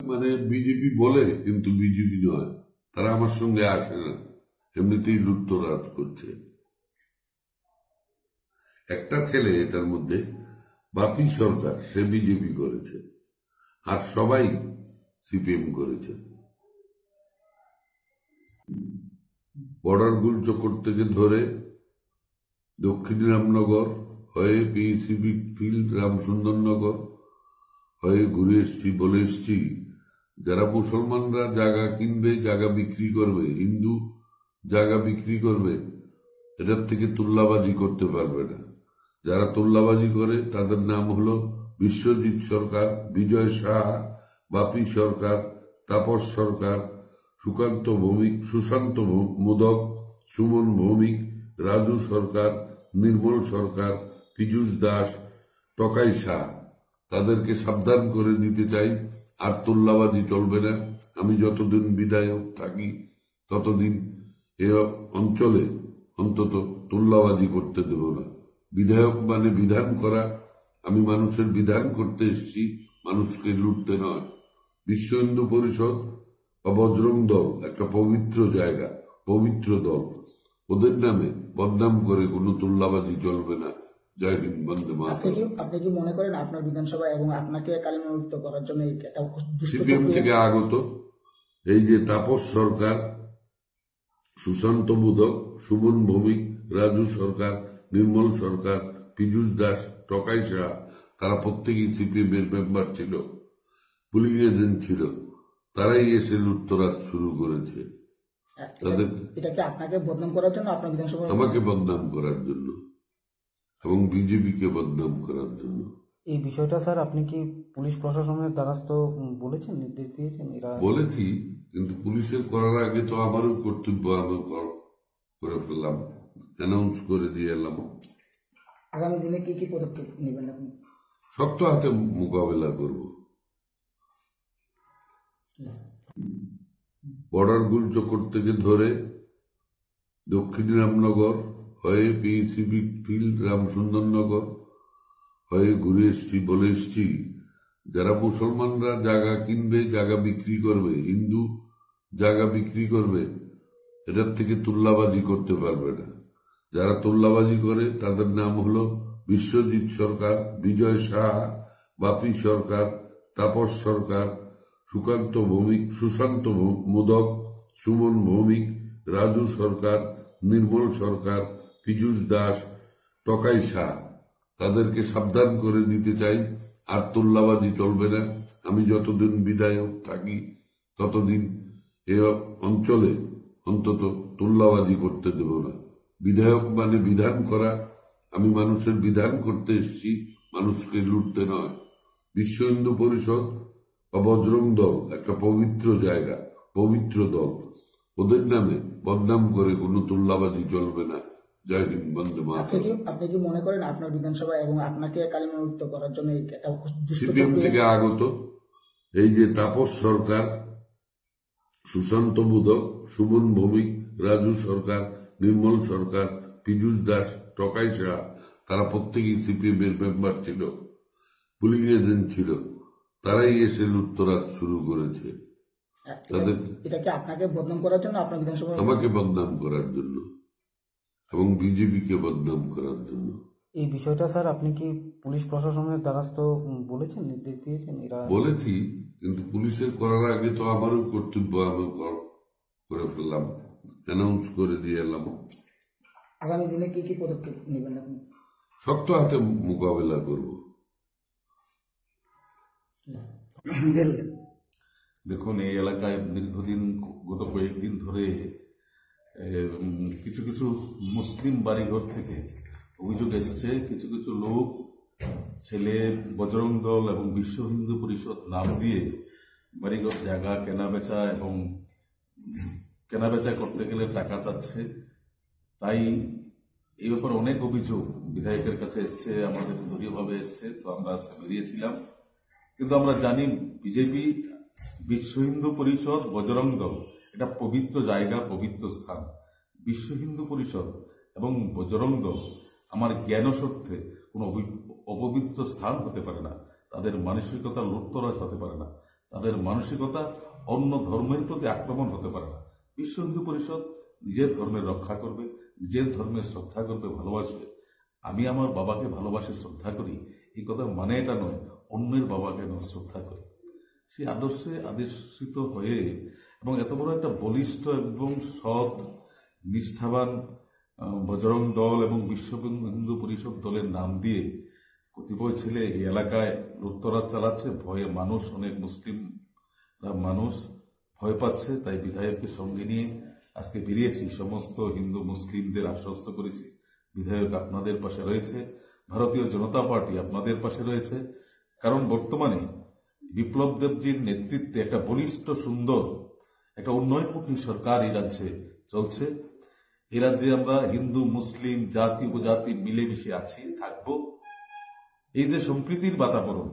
মানে বিজেপি বলে, কিন্তু বিজেপি নয়, তারা আমার সঙ্গে আসে না, এমনিতেই লুটতরাজ করছে। একটা ছেলে এটার মধ্যে, বাপি সরকার, সে বিজেপি করেছে, আর সবাই সিপিএম করেছে। বর্ডার গুলচক্কর থেকে ধরে দক্ষিণ রামনগর হয়ে পিসিবি ফিল্ড, রামসুন্দরনগর হয়ে ঘুরে এসছি, বলে এসছি যারা মুসলমানরা জায়গা কিনবে, জায়গা বিক্রি করবে, হিন্দু জায়গা বিক্রি করবে, এটার থেকে তুল্লাবাজি করতে পারবে না। যারা তুল্লাবাজি করে তাদের নাম হলো বিশ্বজিৎ সরকার, বিজয় সাহা, বাপি সরকার, তাপস সরকার, সুশান্ত মোদক, সুমন ভৌমিক, রাজু সরকার, নির্মল সরকার, পীযূষ দাস, টকাই শাহ। তাদেরকে সাবধান করে দিতে চাই, আর তুল্লাবাজি চলবে না। আমি যতদিন বিধায়ক থাকি ততদিন এ অঞ্চলে অন্তত তুল্লাবাজি করতে দেব না। বিধায়ক মানে বিধান করা, আমি মানুষের বিধান করতে এসেছি, মানুষকে লুটতে নয়। বিশ্ব হিন্দু পরিষদ বা বজরং দল একটা পবিত্র জায়গা, পবিত্র দল, ওদের নামে বদনাম করে কোনো তুল্লাবাজি চলবে না। জয় হিন্দ, বন্দে মাতরম। আপনি কি মনে করেন আপনার বিধানসভা এবং আপনাকে কালিমামুক্ত করার জন্য একটা সিপিএম থেকে আগত এই যে তাপস সরকার, সুশান্ত মোদক, সুমন ভৌমিক, রাজু সরকার, নির্মল সরকার, পীযূষ দাস, টকাই শাহ, তারা প্রত্যেকেই সিপিএম এর মেম্বার ছিল, পুলিং এজেন্ট ছিল। তারাই এসে লুটতরাজ শুরু করেছে। এটাকে আপনাকে বদনাম করার জন্য, আপনার বিধানসভা আমাকে বদনাম করার জন্য এবং বিজেপিকে বদনাম করার জন্য। এই বিষয়টা স্যার আপনি কি পুলিশ প্রশাসনের দ্বারস্থ বলেছেন, নির্দেশ দিয়েছেন? এরা বলেছি, কিন্তু পুলিশের করার আগে তো আমারও কর্তব্য আমি করে ফেললাম, অ্যানাউন্স করে দিয়ে এলাম। আগামী দিনে কি কি পদক্ষেপ নেবেন আপনি? শক্ত হাতে মোকাবেলা করব। বর্ডার গুলচক্কর থেকে ধরে দক্ষিণ রামনগর হয়ে পিসিবি ফিল্ড, রামসুন্দরনগর হয়ে ঘুরে এসছি, বলে এসছি যারা মুসলমানরা জায়গা কিনবে, জায়গা বিক্রি করবে, হিন্দু জায়গা বিক্রি করবে, এটার থেকে তুল্লাবাজি করতে পারবে না। যারা তুল্লাবাজি করে তাদের নাম হলো বিশ্বজিৎ সরকার, বিজয় সাহা, বাপি সরকার, তাপস সরকার, সুশান্ত মোদক, সুমন ভৌমিক, রাজু সরকার, নির্মল সরকার, পীযূষ দাস, টকাই শাহ। তাদেরকে সাবধান করে দিতে চাই, আর তুল্লাবাজি চলবে না। আমি যতদিন বিধায়ক থাকি ততদিন এ অঞ্চলে অন্তত তুল্লাবাজি করতে দেব না। বিধায়ক মানে বিধান করা, আমি মানুষের বিধান করতে এসেছি, মানুষকে লুটতে নয়। বিশ্ব হিন্দু পরিষদ বা বজরং দল একটা পবিত্র জায়গা, পবিত্র দল, ওদের নামে বদনাম করে কোনো তুল্লাবাজি চলবে না। জয় হিন্দ, বন্দে মাতরম। আপনি কি মনে করেন আপনার বিধানসভা এবং আপনাকে কালিমামুক্ত করার জন্য একটা সিপিএম থেকে আগত এই যে তাপস সরকার, সুশান্ত মোদক, সুমন ভৌমিক, রাজু সরকার, নির্মল সরকার, পীযূষ দাস, টকাই শাহ, তারা প্রত্যেকেই সিপিএম এর মেম্বার ছিল, পুলিং এজেন্ট ছিল। তারাই এসে লুটতরাজ শুরু করেছে। এটাকে আপনাকে বদনাম করার জন্য, আপনার বিধানসভা আমাকে বদনাম করার জন্য এবং বিজেপিকে বদনাম করার জন্য। এই বিষয়টা স্যার আপনি কি পুলিশ প্রশাসনের দ্বারস্থ বলেছেন, নির্দেশ দিয়েছেন? এরা বলেছি, কিন্তু পুলিশের করার আগে তো আমারও কর্তব্য আমি করে ফেললাম, অ্যানাউন্স করে দিয়ে এলাম। আগামী দিনে কি কি পদক্ষেপ নেবেন আপনি? শক্ত হাতে মোকাবেলা করব। দেখুন, এই এলাকায় দীর্ঘদিন, গত কয়েকদিন ধরে কিছু কিছু মুসলিম বাড়িঘর থেকে অভিযোগ এসছে, কিছু কিছু লোক ছেলে বজরং দল এবং বিশ্ব হিন্দু পরিষদ নাম দিয়ে বাড়িঘর জায়গা কেনাবেচা এবং কেনাবেচা করতে গেলে টাকা চাচ্ছে। তাই এই ব্যাপারে অনেক অভিযোগ বিধায়কের কাছে এসছে, আমাদের দলীয়ভাবে এসছে। তো আমরা বেরিয়েছিলাম, কিন্তু আমরা জানি বিজেপি, বিশ্ব হিন্দু পরিষদ, বজরং দল এটা পবিত্র জায়গা, পবিত্র স্থান। বিশ্ব হিন্দু পরিষদ এবং বজরং দল আমার জ্ঞান সত্ত্বে কোনো অপবিত্র স্থান হতে পারে না, তাদের মানসিকতা লুটতরাজ হতে পারে না। তাদের মানসিকতা অন্য ধর্মের প্রতি আক্রমণ হতে পারে না। বিশ্ব হিন্দু পরিষদ নিজের ধর্মের রক্ষা করবে, নিজের ধর্মের শ্রদ্ধা করবে, ভালোবাসবে। আমি আমার বাবাকে ভালোবাসি, শ্রদ্ধা করি, এই কথার মানে এটা নয় অন্যের বাবাকে শ্রদ্ধা করি। সেই আদর্শে আদেশিত হয়ে এবং এত বড় একটা বলিষ্ঠ এবং সৎ নিষ্ঠাবান বজরং দল এবং বিশ্ব হিন্দু পরিষদ দলের নাম দিয়ে কতিপয় ছেলে এই এলাকায় লুটতরাজ চালাচ্ছে। ভয়ে মানুষ, অনেক মুসলিম মানুষ ভয় পাচ্ছে। তাই বিধায়ককে সঙ্গে নিয়ে আজকে বেরিয়েছি। সমস্ত হিন্দু মুসলিমদের আশ্বস্ত করেছি বিধায়ক আপনাদের পাশে রয়েছে, ভারতীয় জনতা পার্টি আপনাদের পাশে রয়েছে। কারণ বর্তমানে বিপ্লব দেবজির নেতৃত্বে একটা বলিষ্ঠ, সুন্দর, একটা উন্নয়নমুখী সরকার এই রাজ্যে চলছে। এই রাজ্যে আমরা হিন্দু মুসলিম জাতি উপজাতি মিলেমিশে আছি, থাকবো। এই যে সম্প্রীতির বাতাবরণ,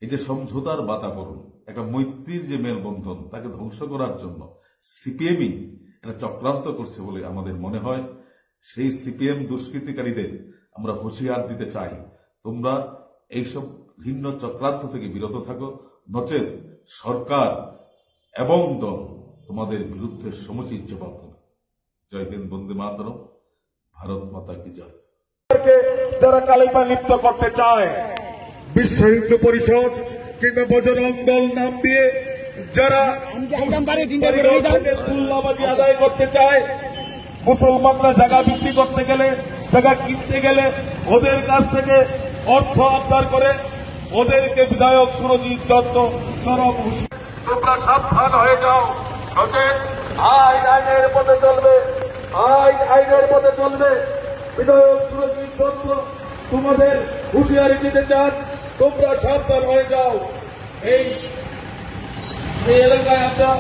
এই যে সমঝোতার বাতাবরণ, একটা মৈত্রীর যে মেলবন্ধন, তাকে ধ্বংস করার জন্য সিপিএমই এটা চক্রান্ত করছে বলে আমাদের মনে হয়। সেই সিপিএম দুষ্কৃতিকারীদের আমরা হুঁশিয়ার দিতে চাই, তোমরা এইসব ভিন্ন চক্রান্ত থেকে বিরত থাকো, নচেত সরকার এবং দল তোমাদের বিরুদ্ধে সমুচিত জবাব দেবে। জয় হিন্দ, বন্দে মাতরম, ভারত মাতা কি জয়। যারা কালিমা লিপ্ত করতে চায়, বিশ্ব হিন্দু পরিষদ কিংবা বজরং দল নাম দিয়ে যারা তুল্লাবাজি আদায় করতে চায়, মুসলমানরা জায়গা বিক্রি করতে গেলে, জায়গা কিনতে গেলে ওদের কাছ থেকে অর্থ আবদার করে, ওদেরকে বিধায়ক সুরজিৎ দত্ত চরম হুঁশিয়ারি, তোমরা সাবধান হয়ে যাও, নচেত আইন আইনের পথে চলবে, আইন আইনের পথে চলবে। বিধায়ক সুরজিৎ দত্ত তোমাদের হুঁশিয়ারি দিতে চান, তোমরা সাবধান হয়ে যাও। এই এলাকায় আমরা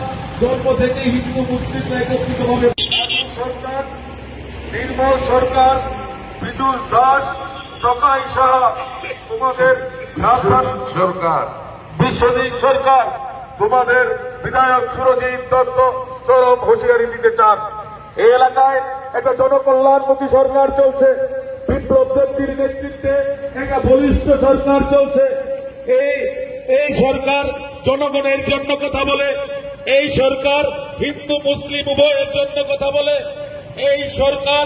জন্ম থেকে হিন্দু মুসলিমরা একত্রিত হবে। সরকার, নির্মল সরকার, বিদুল দাস, প্রকাশ সাহা তোমাদের সাবধান সরকার, বিশ্বজিৎ সরকার তোমাদের বিধায়ক সুরজিৎ দত্ত চরম হুঁশিয়ারি দিতে চান। এই এলাকায় একটা জনকল্যাণমুখী সরকার চলছে, বিপ্লব দেবজির নেতৃত্বে একটা বলিষ্ঠ সরকার চলছে। এই সরকার জনগণের জন্য কথা বলে, এই সরকার হিন্দু মুসলিম উভয়ের জন্য কথা বলে, এই সরকার